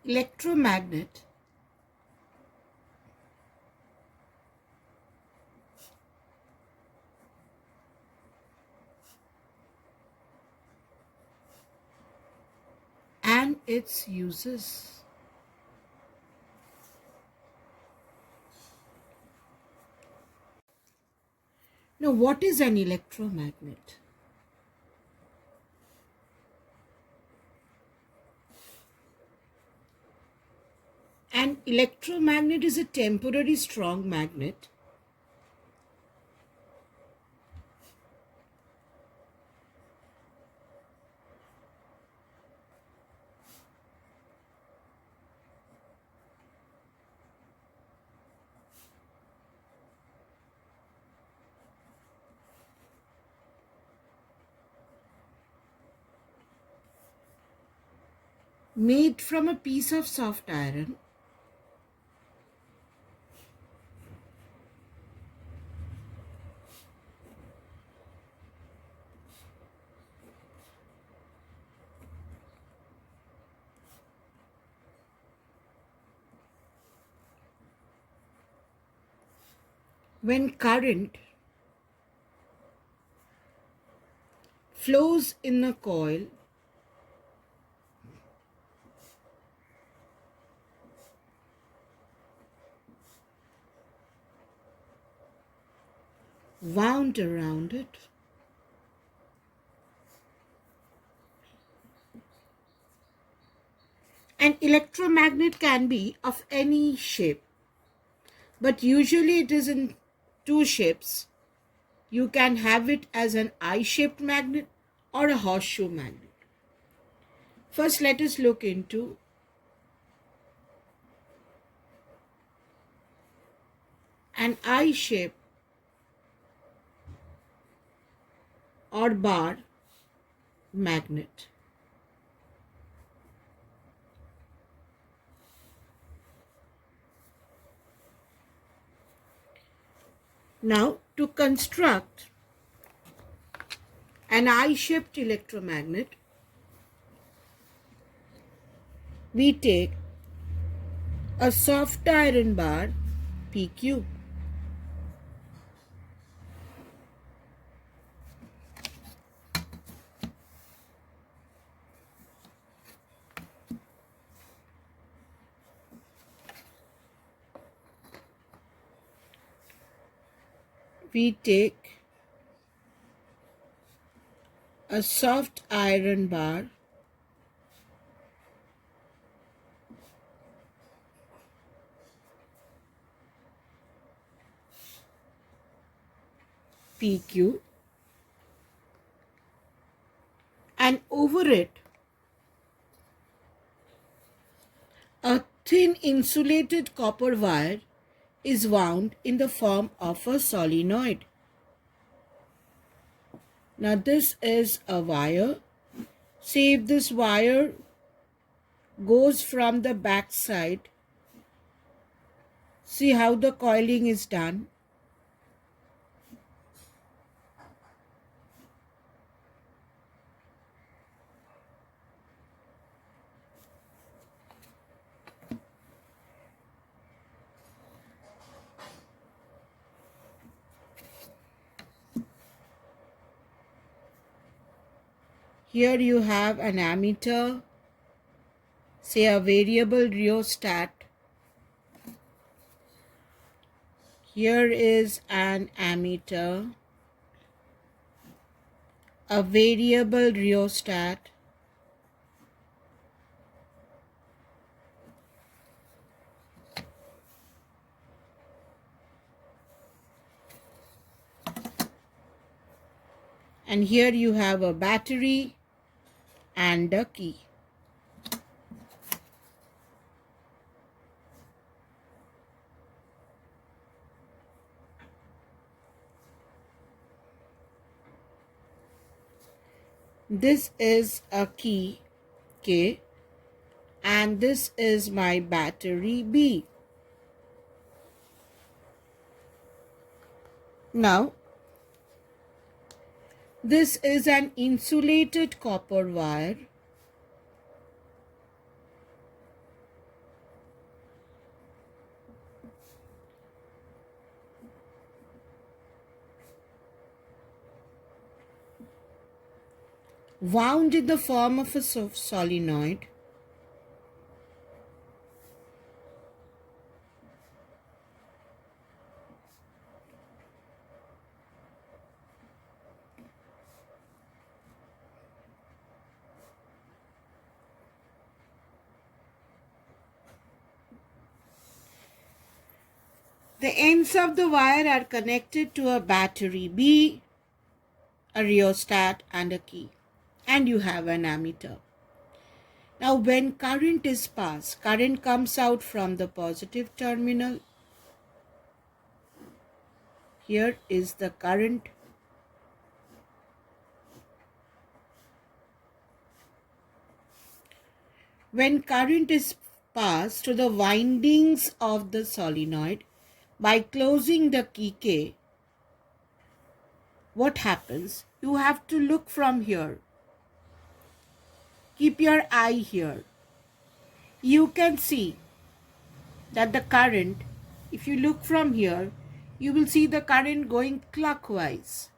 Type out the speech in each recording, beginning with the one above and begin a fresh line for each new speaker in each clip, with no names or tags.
electromagnet and its uses. Now, what is an electromagnet? An electromagnet is a temporary strong magnet made from a piece of soft iron when current flows in a coil wound around it. An electromagnet can be of any shape, but usually it is in two shapes. You can have it as an eye-shaped magnet or a horseshoe magnet. First, let us look into an eye-shaped or bar magnet. Now, to construct an eye-shaped electromagnet, we take a soft iron bar PQ. We take a soft iron bar PQ and over it a thin insulated copper wire is wound in the form of a solenoid. Now this is a wire. Say if this wire goes from the back side, see how the coiling is done. Here you have an ammeter, say a variable rheostat. Here is an ammeter, a variable rheostat, and here you have a battery and a key. This is a key K and this is my battery B. Now, this is an insulated copper wire wound in the form of a solenoid, the ends of the wire are connected to a battery B, a rheostat, and a key, and you have an ammeter. Now when current is passed, current comes out from the positive terminal. Here is the current. When current is passed to the windings of the solenoid by closing the key K, what happens? You have to look from here. Keep your eye here. You can see that the current, if you look from here, you will see the current going clockwise.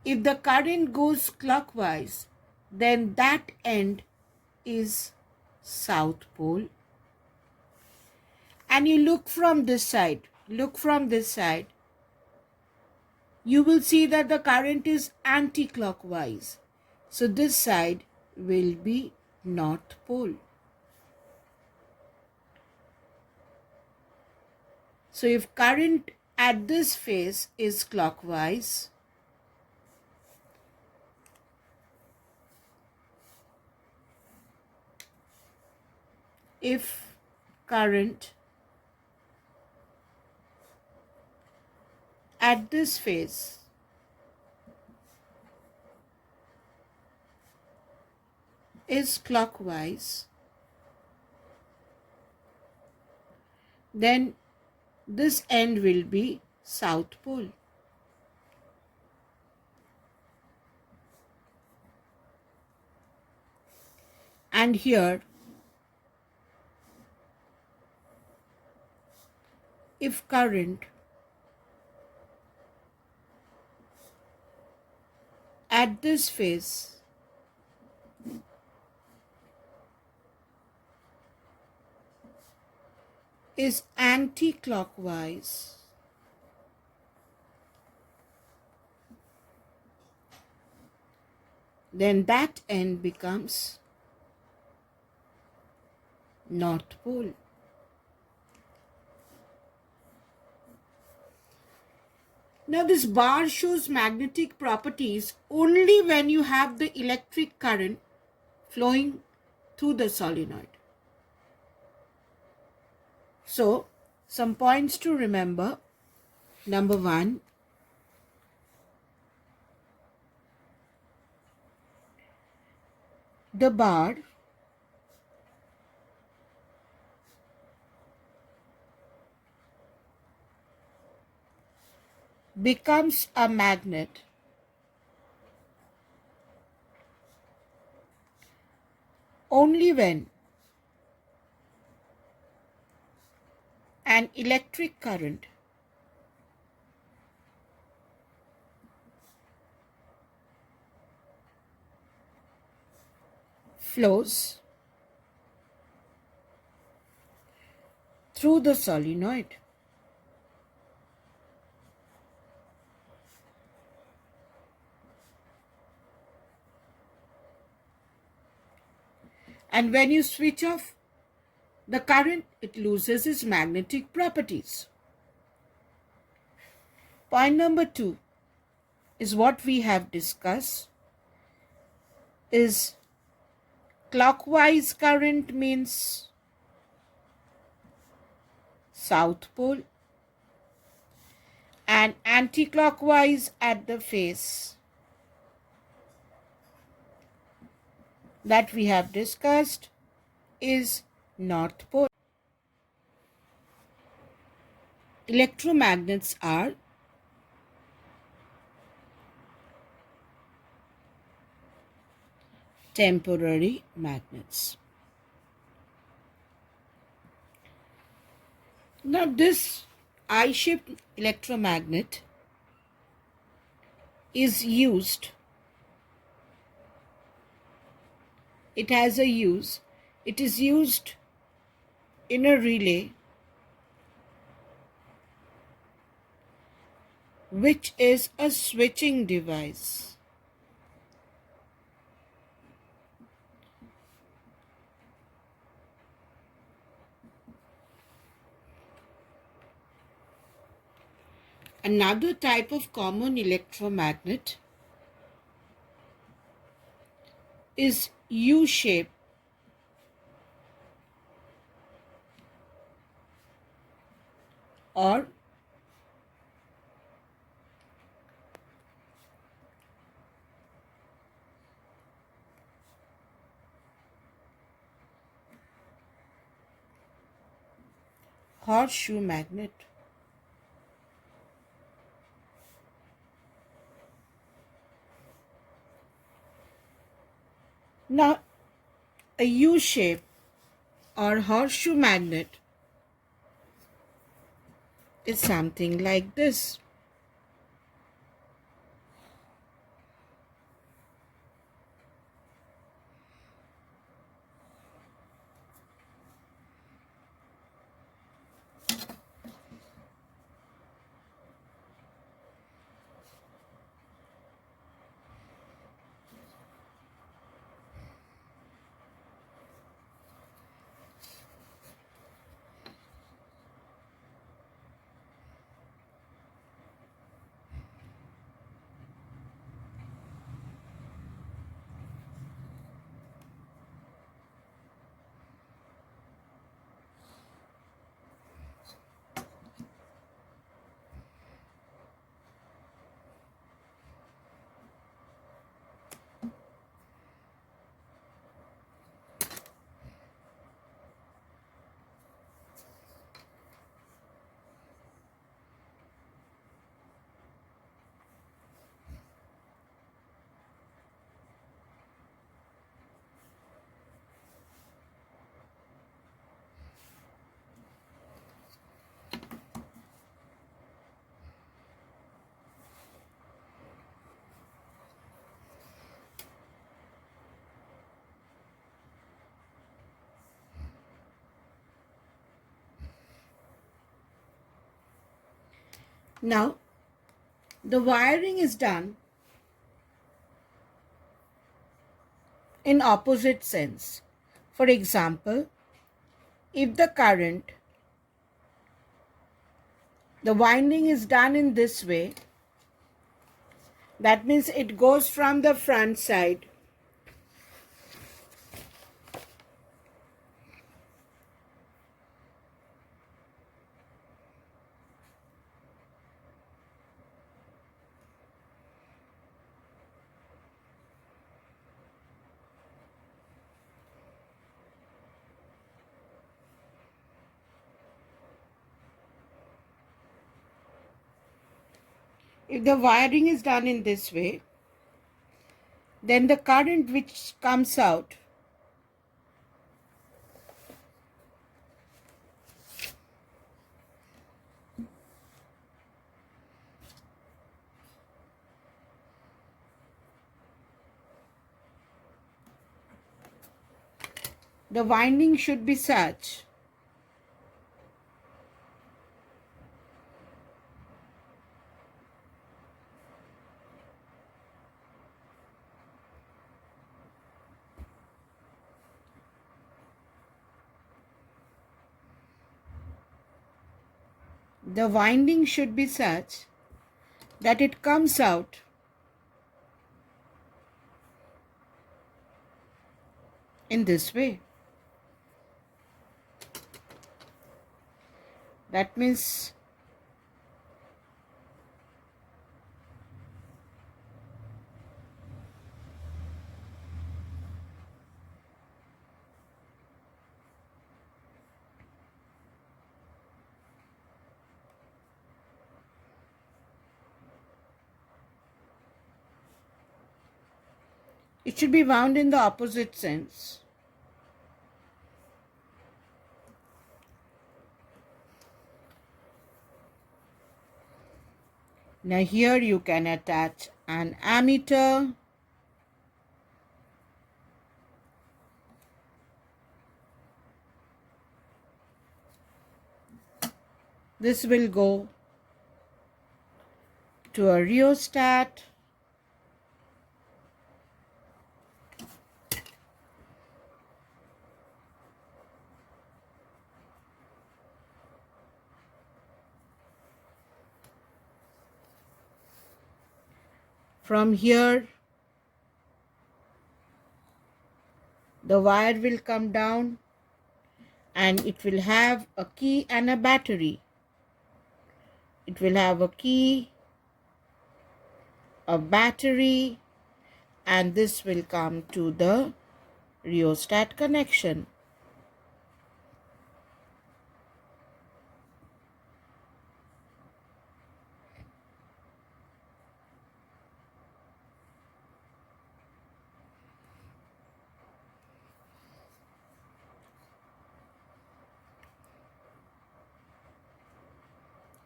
If the current goes clockwise, then that end is south pole. And you look from this side, you will see that the current is anti-clockwise. So this side will be north pole. So if current at this phase is clockwise, if current at this phase is clockwise, then this end will be south pole. And here, if current at this phase is anti-clockwise, then that end becomes north pole. Now this bar shows magnetic properties only when you have the electric current flowing through the solenoid. So, some points to remember. Number 1, the bar becomes a magnet only when an electric current flows through the solenoid. And when you switch off the current, it loses its magnetic properties. Point number 2 is what we have discussed, is clockwise current means south pole and anti-clockwise at the face that we have discussed is north pole. Electromagnets are temporary magnets. Now this I-shaped electromagnet is used it has a use. It is used in a relay, which is a switching device. Another type of common electromagnet is U-shape or horseshoe magnet. Now, a U-shape or horseshoe magnet is something like this. Now, the wiring is done in opposite sense. For example, if the winding is done in this way, that means it goes from the front side if the wiring is done in this way, then the current which comes out the winding should be such the winding should be such that it comes out in this way. That means it should be wound in the opposite sense. Now here you can attach an ammeter This will go to a rheostat. From here, the wire will come down and it will have a key and a battery. It will have a key, a battery, and this will come to the rheostat connection.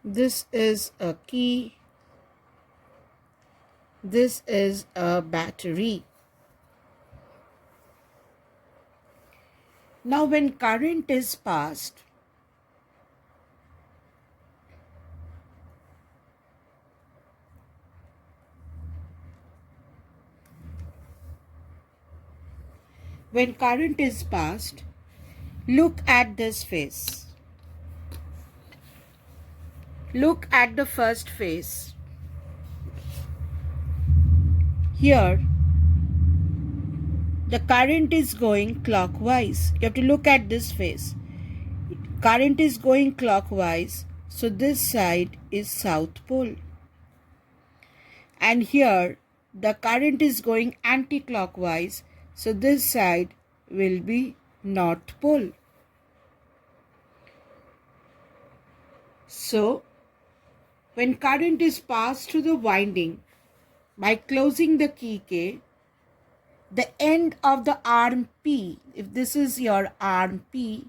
This is a key. This is a battery. Now when current is passed, look at this face. Look at the first face. Here, the current is going clockwise. You have to look at this face. Current is going clockwise, so this side is south pole. And here, the current is going anti-clockwise, so this side will be north pole. So, when current is passed through the winding, by closing the key K, the end of the arm P, if this is your arm P,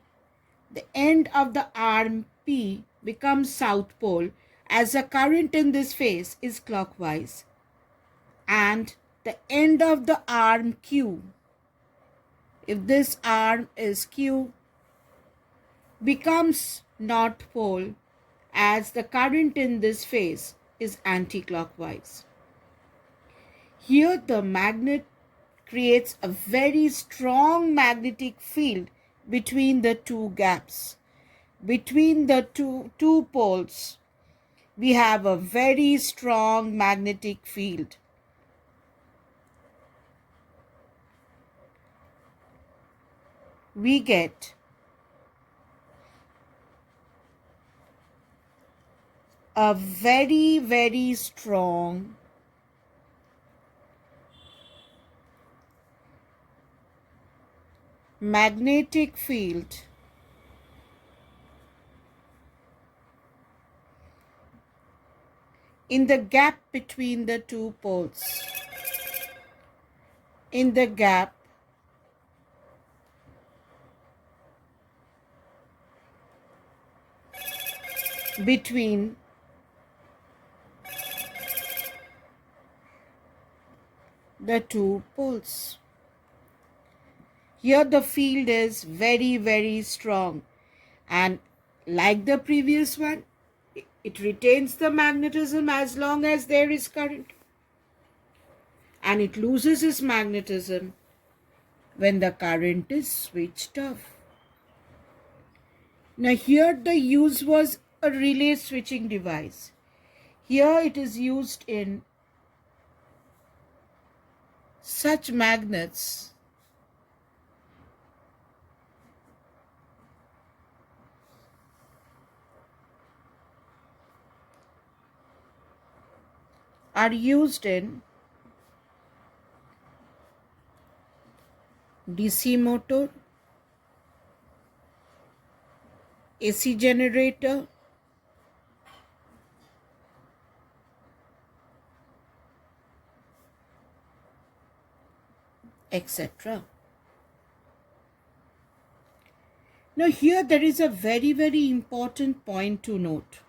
the end of the arm P becomes south pole as the current in this phase is clockwise, and the end of the arm Q, if this arm is Q, becomes north pole as the current in this phase is anti-clockwise. Here the magnet creates a very strong magnetic field between the two gaps. Between the two poles, we have a very strong magnetic field. We get a very, very strong magnetic field in the gap between the two poles. In the gap between the two poles. Here the field is very, very strong, and like the previous one, it retains the magnetism as long as there is current, and it loses its magnetism when the current is switched off. Now here the use was a relay switching device. Here it is used in such magnets are used in DC motor, AC generator, etc. Now here there is a very, very important point to note.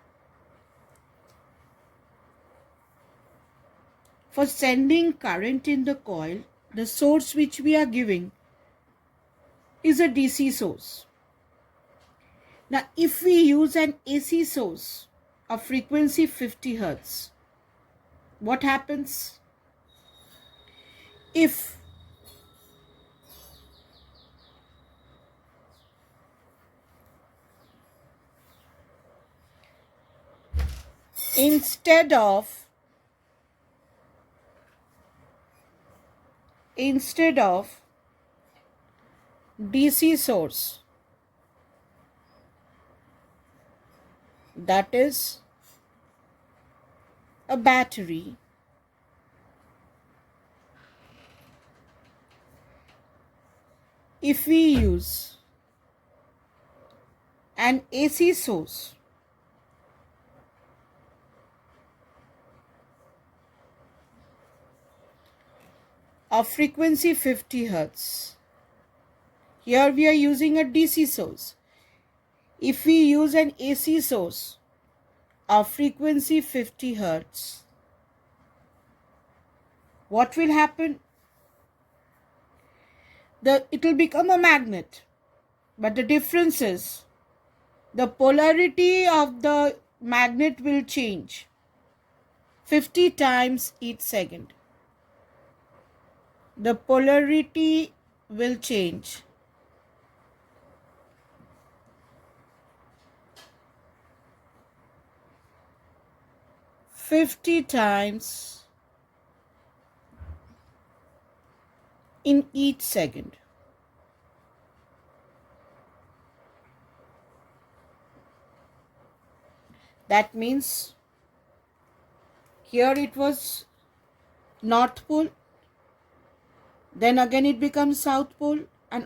For sending current in the coil, the source which we are giving is a DC source. Now, if we use an AC source of frequency 50 Hertz, what happens? If instead of DC source, that is a battery, if we use an AC source of frequency 50 Hertz, here we are using a DC source. If we use an AC source of frequency 50 Hertz, what will happen? It will become a magnet, but the difference is the polarity of the magnet will change 50 times each second. The polarity will change 50 times in each second. That means here it was North Pole, then again it becomes South Pole, and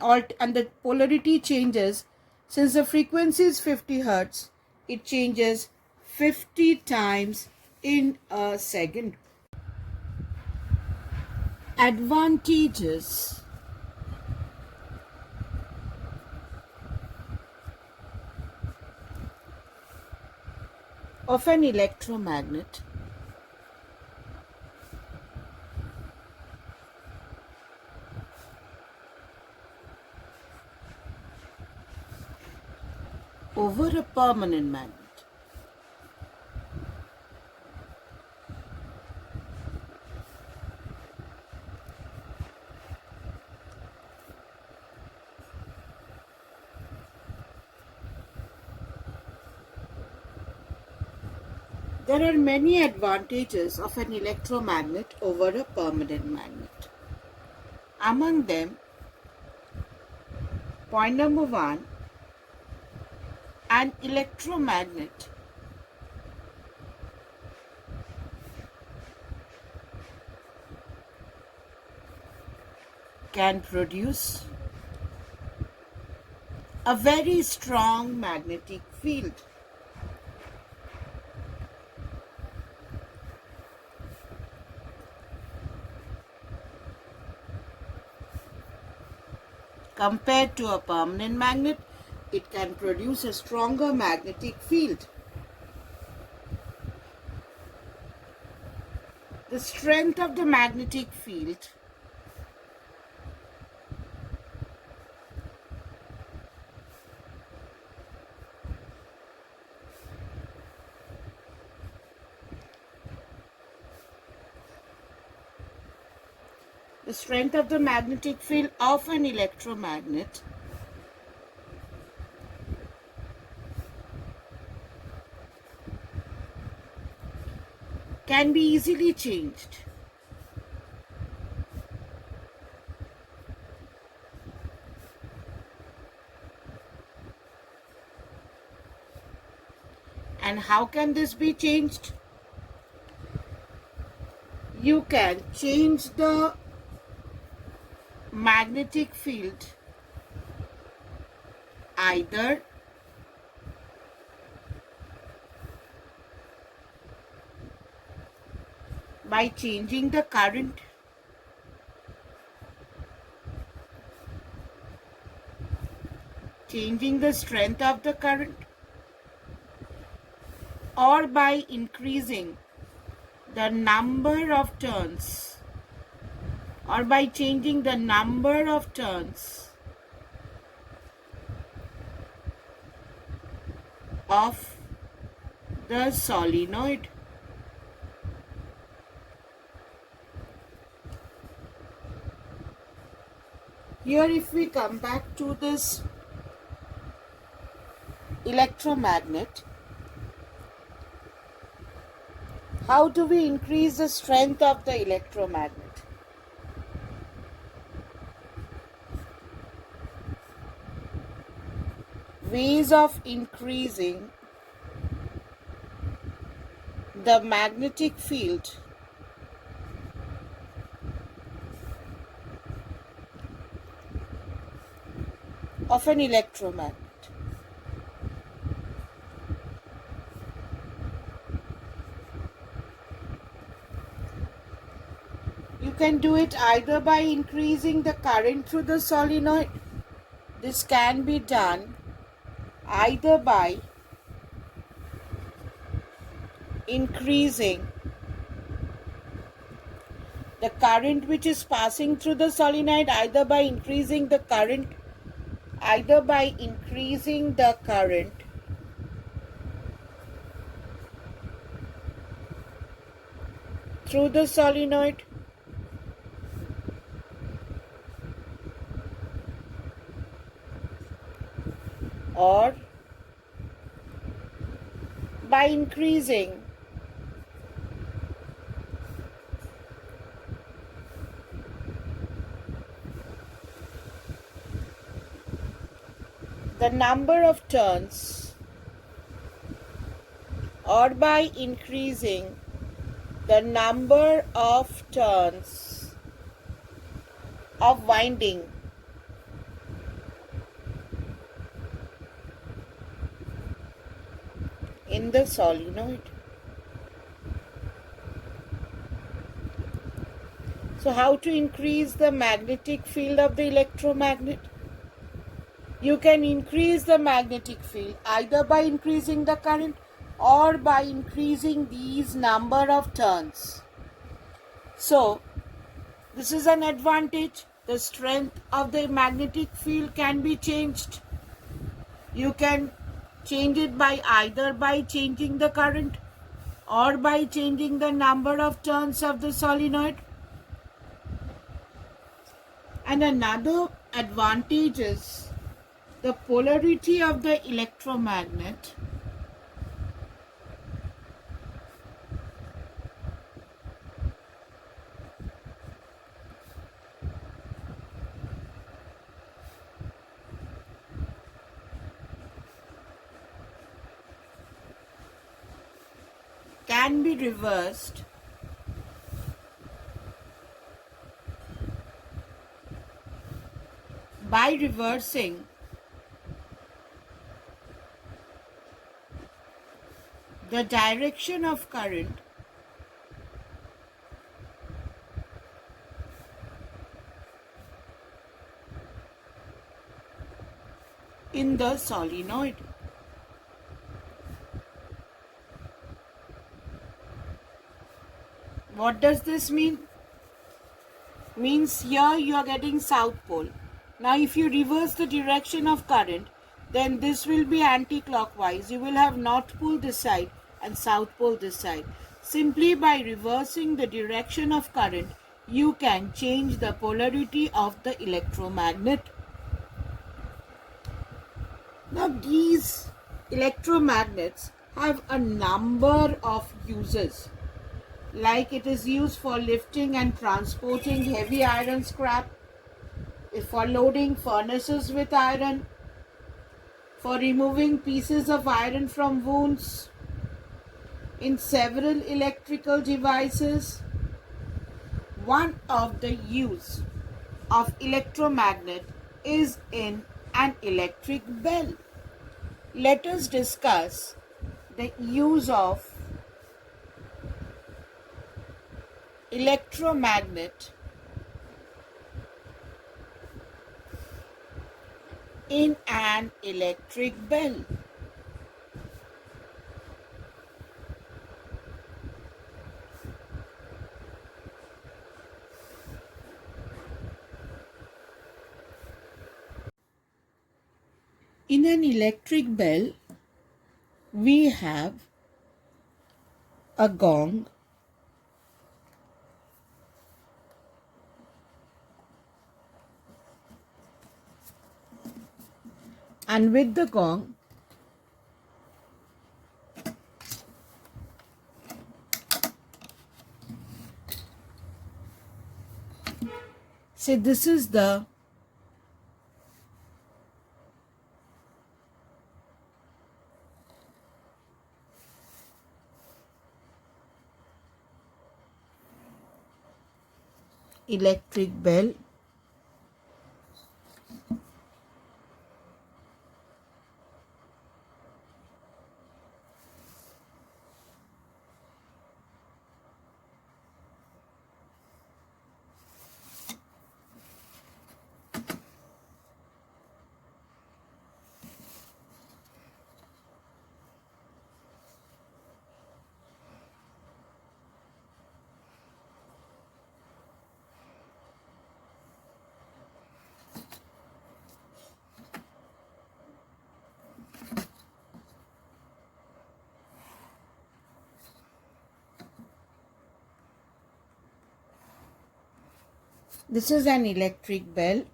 the polarity changes. Since the frequency is 50 Hertz, it changes 50 times in a second. Advantages of an electromagnet. Over a permanent magnet. There are many advantages of an electromagnet over a permanent magnet. Among them, point number 1, an electromagnet can produce a very strong magnetic field. Compared to a permanent magnet, it can produce a stronger magnetic field. The strength of the magnetic field of an electromagnet can be easily changed. And how can this be changed? You can change the magnetic field either by changing the current, changing the strength of the current, or by increasing the number of turns, or by changing the number of turns of the solenoid. Here, if we come back to this electromagnet, how do we increase the strength of the electromagnet? Ways of increasing the magnetic field of an electromagnet. You can do it either by increasing the current through the solenoid. This can be done either by increasing the current which is passing through the solenoid, either by increasing the current through the solenoid, or by increasing the number of turns, or by increasing the number of turns of winding in the solenoid. So how to increase the magnetic field of the electromagnet? You can increase the magnetic field either by increasing the current or by increasing these number of turns. So this is an advantage. The strength of the magnetic field can be changed. You can change it by either by changing the current or by changing the number of turns of the solenoid. And another advantage is the polarity of the electromagnet can be reversed by reversing the direction of current in the solenoid. What does this mean? Means here you are getting south pole. Now if you reverse the direction of current, then this will be anti-clockwise. You will have north pole this side and south pole this side. Simply by reversing the direction of current, you can change the polarity of the electromagnet. Now these electromagnets have a number of uses. Like it is used for lifting and transporting heavy iron scrap, for loading furnaces with iron, for removing pieces of iron from wounds, in several electrical devices. One of the use of electromagnet is in an electric bell. Let us discuss the use of electromagnet in an electric bell. In an electric bell, we have a gong, and with the gong say this is the electric bell. This is an electric bell.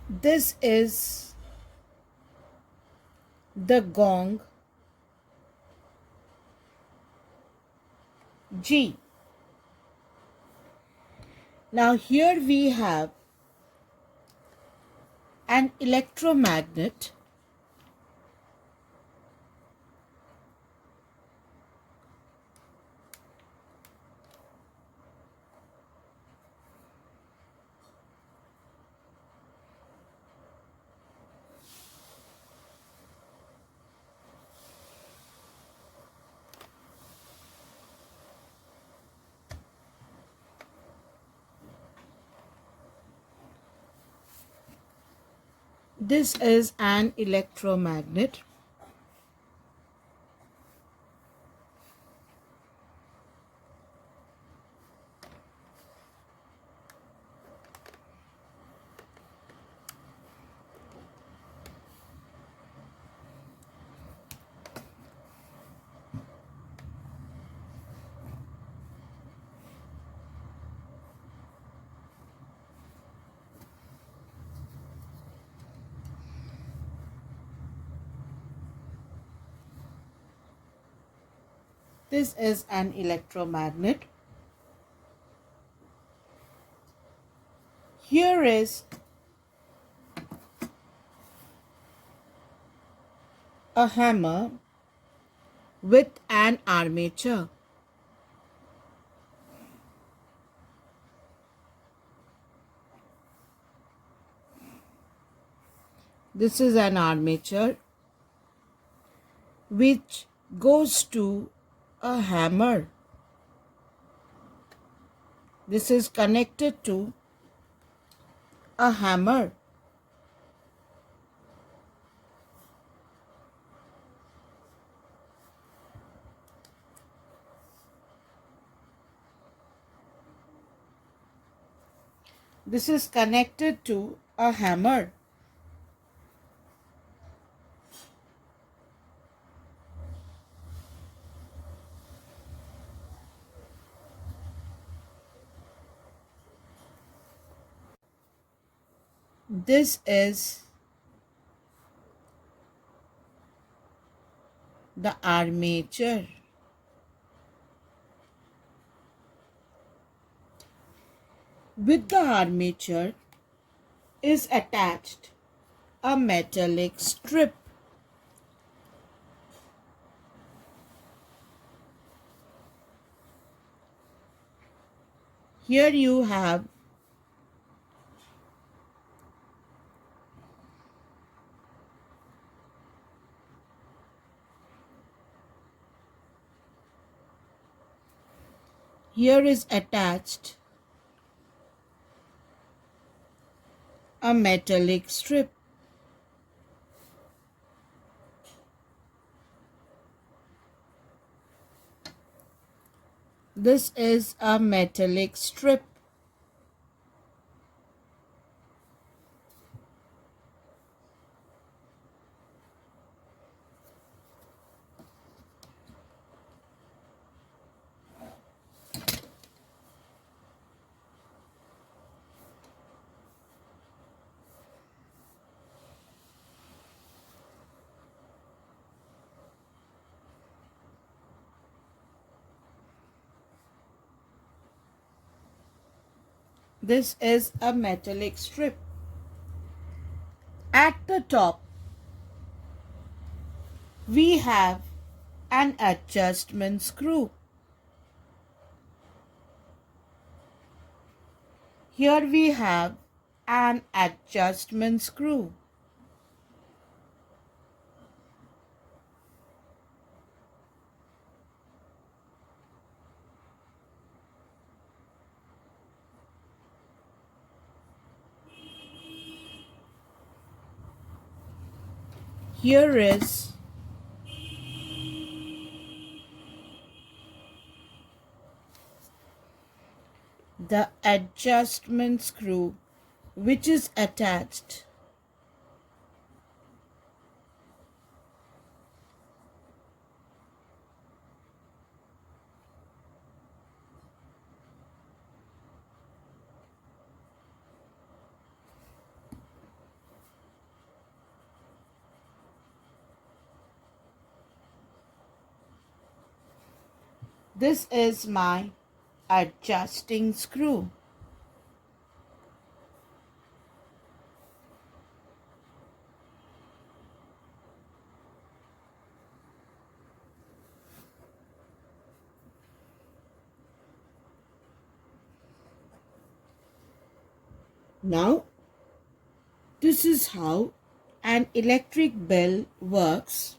This is the gong G. Now here we have an electromagnet This is an electromagnet. This is an electromagnet. Here is a hammer with an armature. This is an armature which goes to a hammer. This is connected to a hammer. This is connected to a hammer. This is the armature. With the armature is attached a metallic strip. Here you have here is attached a metallic strip. This is a metallic strip. This is a metallic strip. At the top, we have an adjustment screw. Here we have an adjustment screw. Here is the adjustment screw which is attached. This is my adjusting screw. Now, this is how an electric bell works.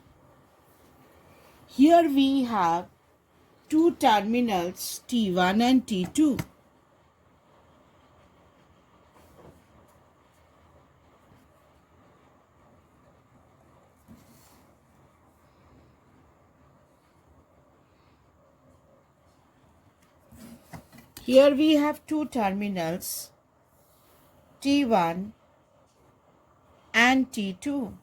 Here we have two terminals T1 and T2. Here we have two terminals T1 and T2.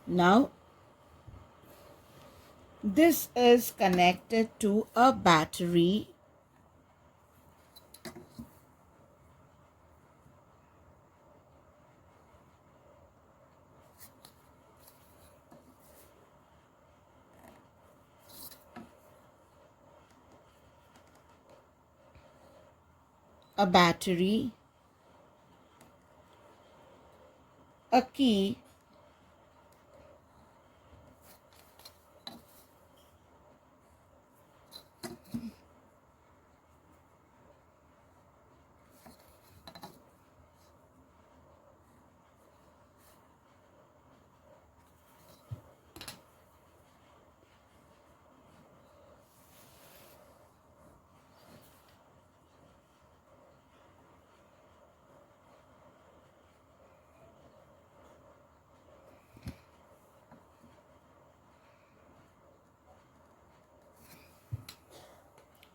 Now, this is connected to a battery. A battery, a key,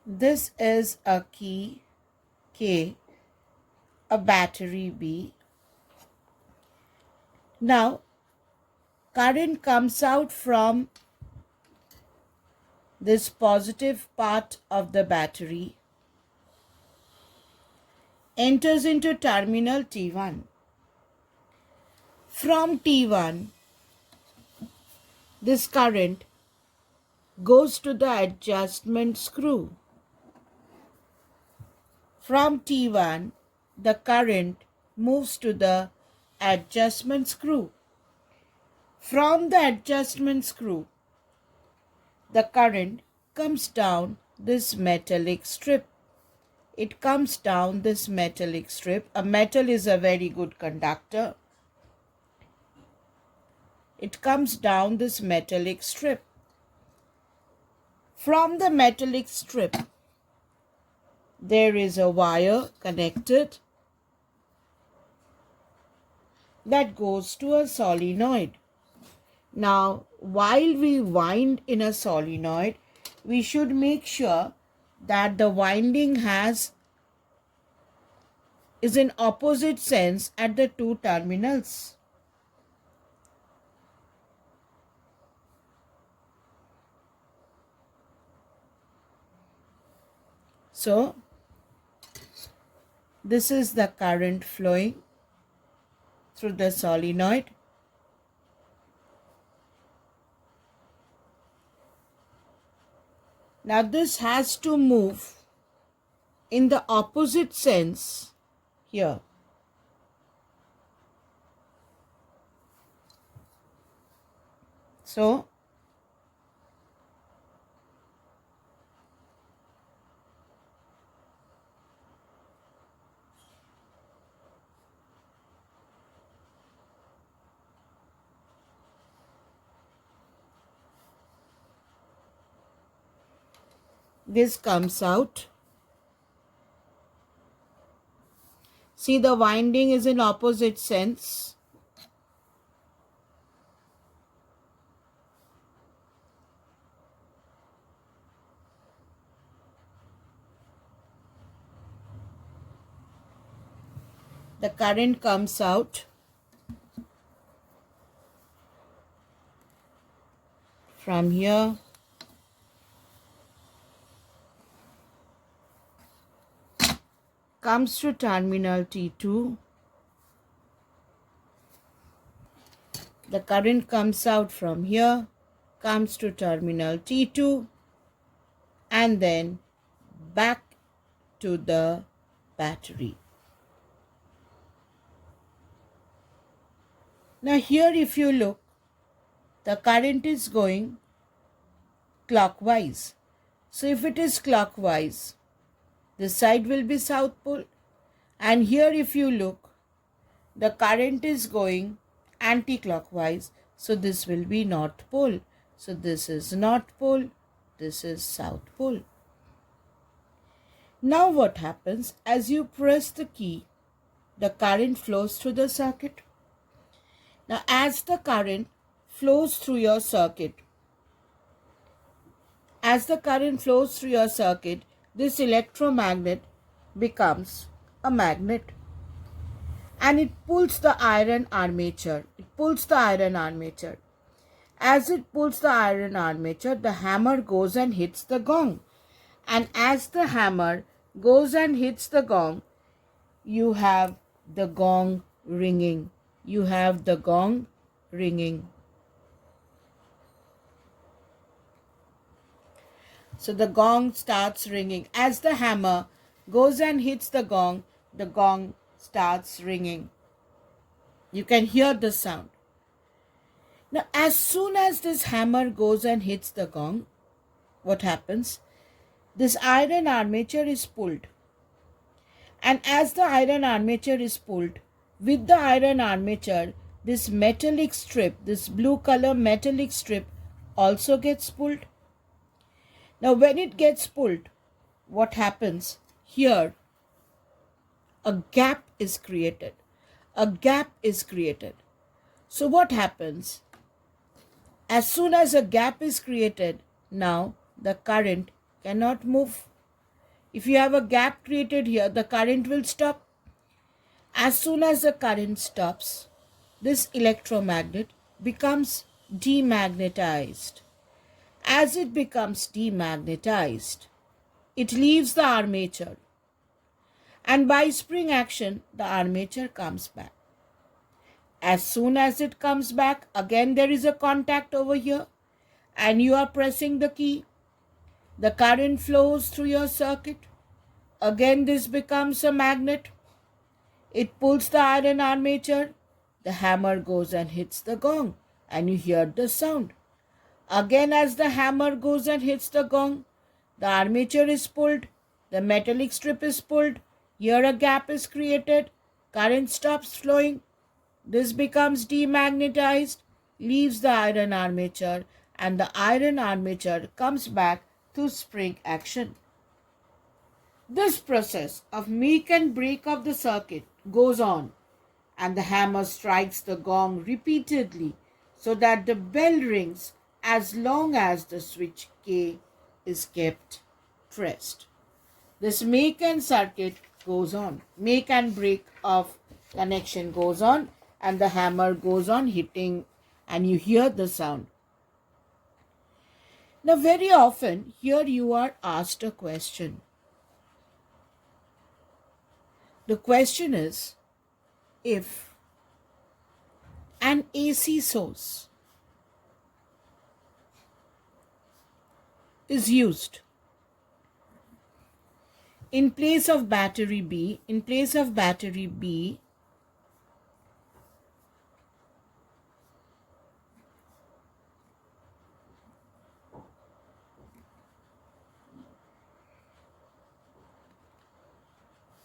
this is a key K, a battery B. Now, current comes out from this positive part of the battery, enters into terminal T1. From T1, this current goes to the adjustment screw. From T1, the current moves to the adjustment screw. From the adjustment screw, the current comes down this metallic strip. It comes down this metallic strip. A metal is a very good conductor. It comes down this metallic strip. From the metallic strip, there is a wire connected that goes to a solenoid. Now, while we wind in a solenoid, we should make sure that the winding is in opposite sense at the two terminals. So, this is the current flowing through the solenoid. Now this has to move in the opposite sense here. So this comes out. See, the winding is in opposite sense. The current comes out from here. Comes to terminal T2. The current comes out from here, comes to terminal T2, and then back to the battery. Now here if you look, the current is going clockwise. So if it is clockwise, this side will be south pole. And here if you look, the current is going anti-clockwise. So this will be north pole. So this is north pole, this is south pole. Now what happens? As you press the key, the current flows through the circuit. Now as the current flows through your circuit, this electromagnet becomes a magnet and it pulls the iron armature. As it pulls the iron armature, the hammer goes and hits the gong. And as the hammer goes and hits the gong, you have the gong ringing. So the gong starts ringing. As the hammer goes and hits the gong starts ringing. You can hear the sound. Now, as soon as this hammer goes and hits the gong, what happens? This iron armature is pulled. And as the iron armature is pulled, with the iron armature, this metallic strip, this blue color metallic strip also gets pulled. Now, when it gets pulled, what happens? Here, a gap is created. So what happens? As soon as a gap is created, now the current cannot move. If you have a gap created here, the current will stop. As soon as the current stops, this electromagnet becomes demagnetized. As it becomes demagnetized, it leaves the armature. And by spring action, the armature comes back. As soon as it comes back, again there is a contact over here and you are pressing the key. The current flows through your circuit. Again this becomes a magnet. It pulls the iron armature. The hammer goes and hits the gong and you hear the sound. Again as the hammer goes and hits the gong, the armature is pulled. The metallic strip is pulled. Here a gap is created. Current stops flowing. This becomes demagnetized, leaves the iron armature, and the iron armature comes back to spring action. This process of make and break of the circuit goes on, and the hammer strikes the gong repeatedly so that the bell rings as long as the switch K is kept pressed. This make and circuit goes on. Make and break of connection goes on and the hammer goes on hitting and you hear the sound. Now very often here you are asked a question. The question is, if an AC source is used In place of battery B,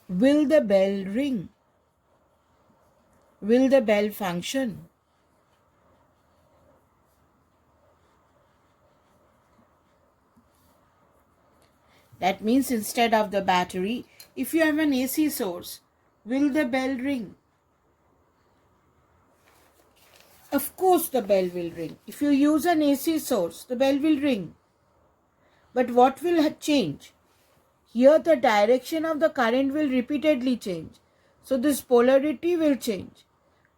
will the bell ring? Will the bell function? That means instead of the battery, if you have an AC source, will the bell ring? Of course the bell will ring. If you use an AC source, the bell will ring. But what will change? Here the direction of the current will repeatedly change. So this polarity will change.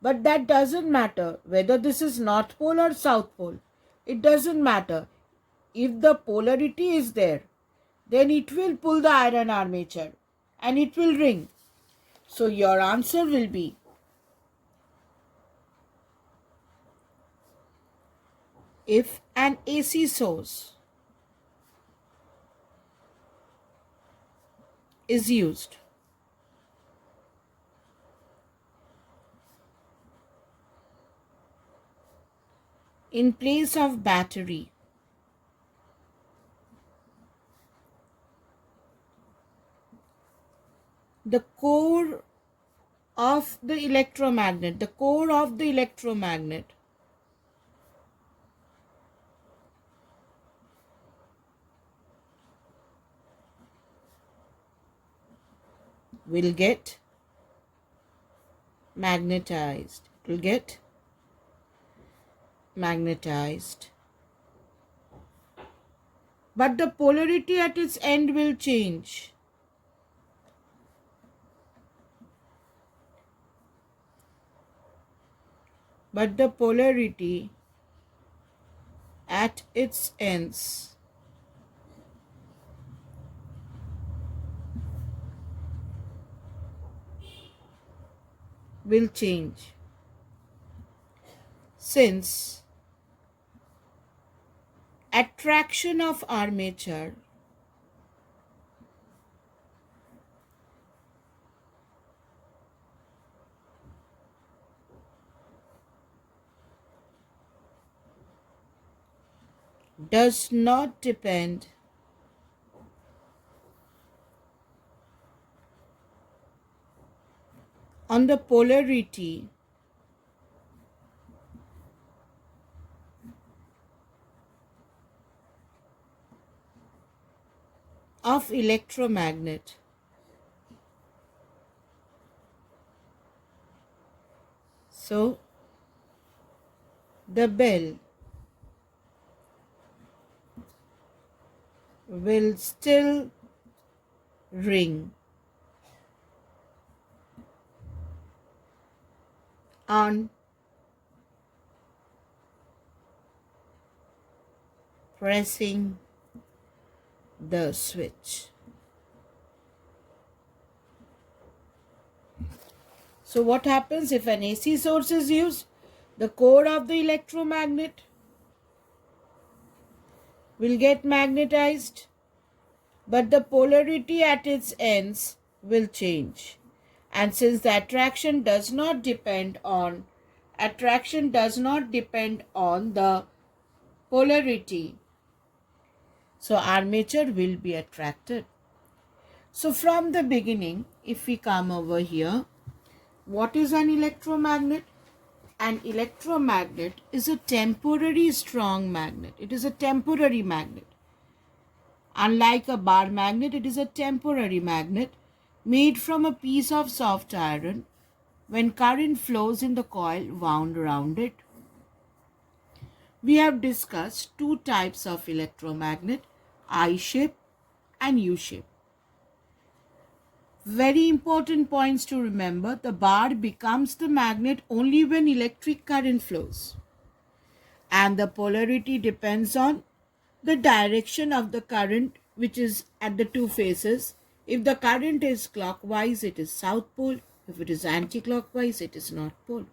But that doesn't matter whether this is North Pole or South Pole. It doesn't matter. If the polarity is there, then it will pull the iron armature and it will ring. So your answer will be if an AC source is used, in place of battery, the core of the electromagnet will get magnetized. But the polarity at its end will change. But the polarity at its ends will change, since attraction of armature does not depend on the polarity of electromagnet. So the bell will still ring on pressing the switch. So what happens if an AC source is used? The core of the electromagnet will get magnetized, but the polarity at its ends will change. And since the attraction does not depend on the polarity, so armature will be attracted. So from the beginning, if we come over here, what is an electromagnet? An electromagnet is a temporary strong magnet. It is a temporary magnet. Unlike a bar magnet, it is a temporary magnet made from a piece of soft iron when current flows in the coil wound around it. We have discussed two types of electromagnet, I-shape and U-shape. Very important points to remember. The bar becomes the magnet only when electric current flows. And the polarity depends on the direction of the current, which is at the two faces. If the current is clockwise, it is south pole. If it is anti-clockwise, it is north pole.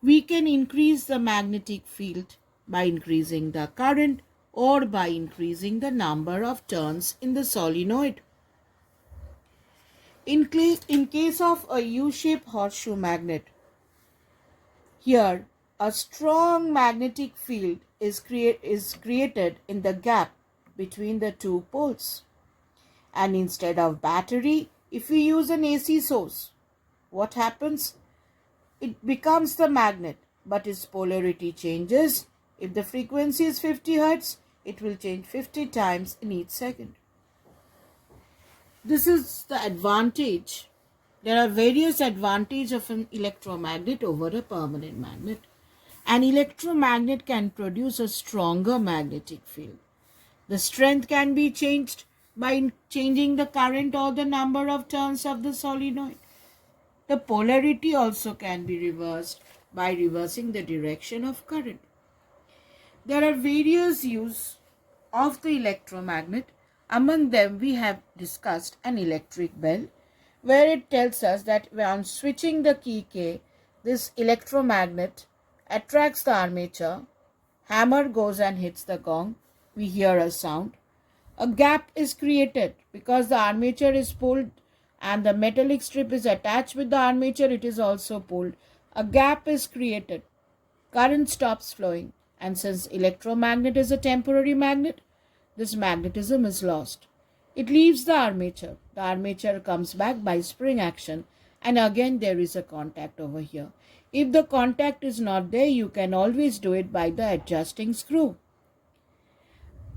We can increase the magnetic field by increasing the current or by increasing the number of turns in the solenoid. In case of a U-shaped horseshoe magnet, here a strong magnetic field is created in the gap between the two poles. And instead of battery, if we use an AC source, what happens? It becomes the magnet, but its polarity changes. If the frequency is 50 Hz, it will change 50 times in each second. This is the advantage. There are various advantages of an electromagnet over a permanent magnet. An electromagnet can produce a stronger magnetic field. The strength can be changed by changing the current or the number of turns of the solenoid. The polarity also can be reversed by reversing the direction of current. There are various uses of the electromagnet. Among them, we have discussed an electric bell, where it tells us that on switching the key K, this electromagnet attracts the armature, hammer goes and hits the gong, we hear a sound. A gap is created because the armature is pulled and the metallic strip is attached with the armature, it is also pulled. A gap is created. Current stops flowing, and since electromagnet is a temporary magnet, this magnetism is lost. It leaves the armature. The armature comes back by spring action, and again there is a contact over here. If the contact is not there, you can always do it by the adjusting screw.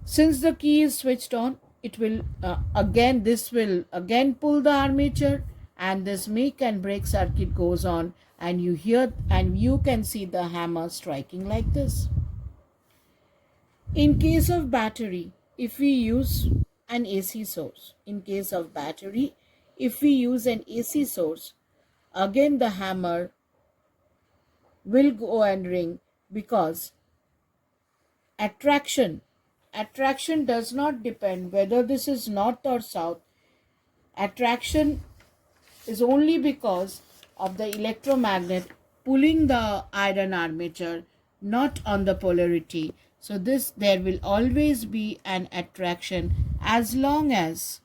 Since the key is switched on, it will this will again pull the armature, and this make and break circuit goes on, and you can see the hammer striking like this. In case of battery, if we use an AC source, again the hammer will go and ring, because attraction does not depend whether this is north or south. Attraction is only because of the electromagnet pulling the iron armature, not on the polarity. So there will always be an attraction as long as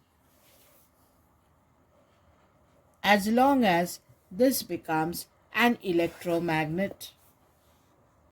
this becomes an electromagnet.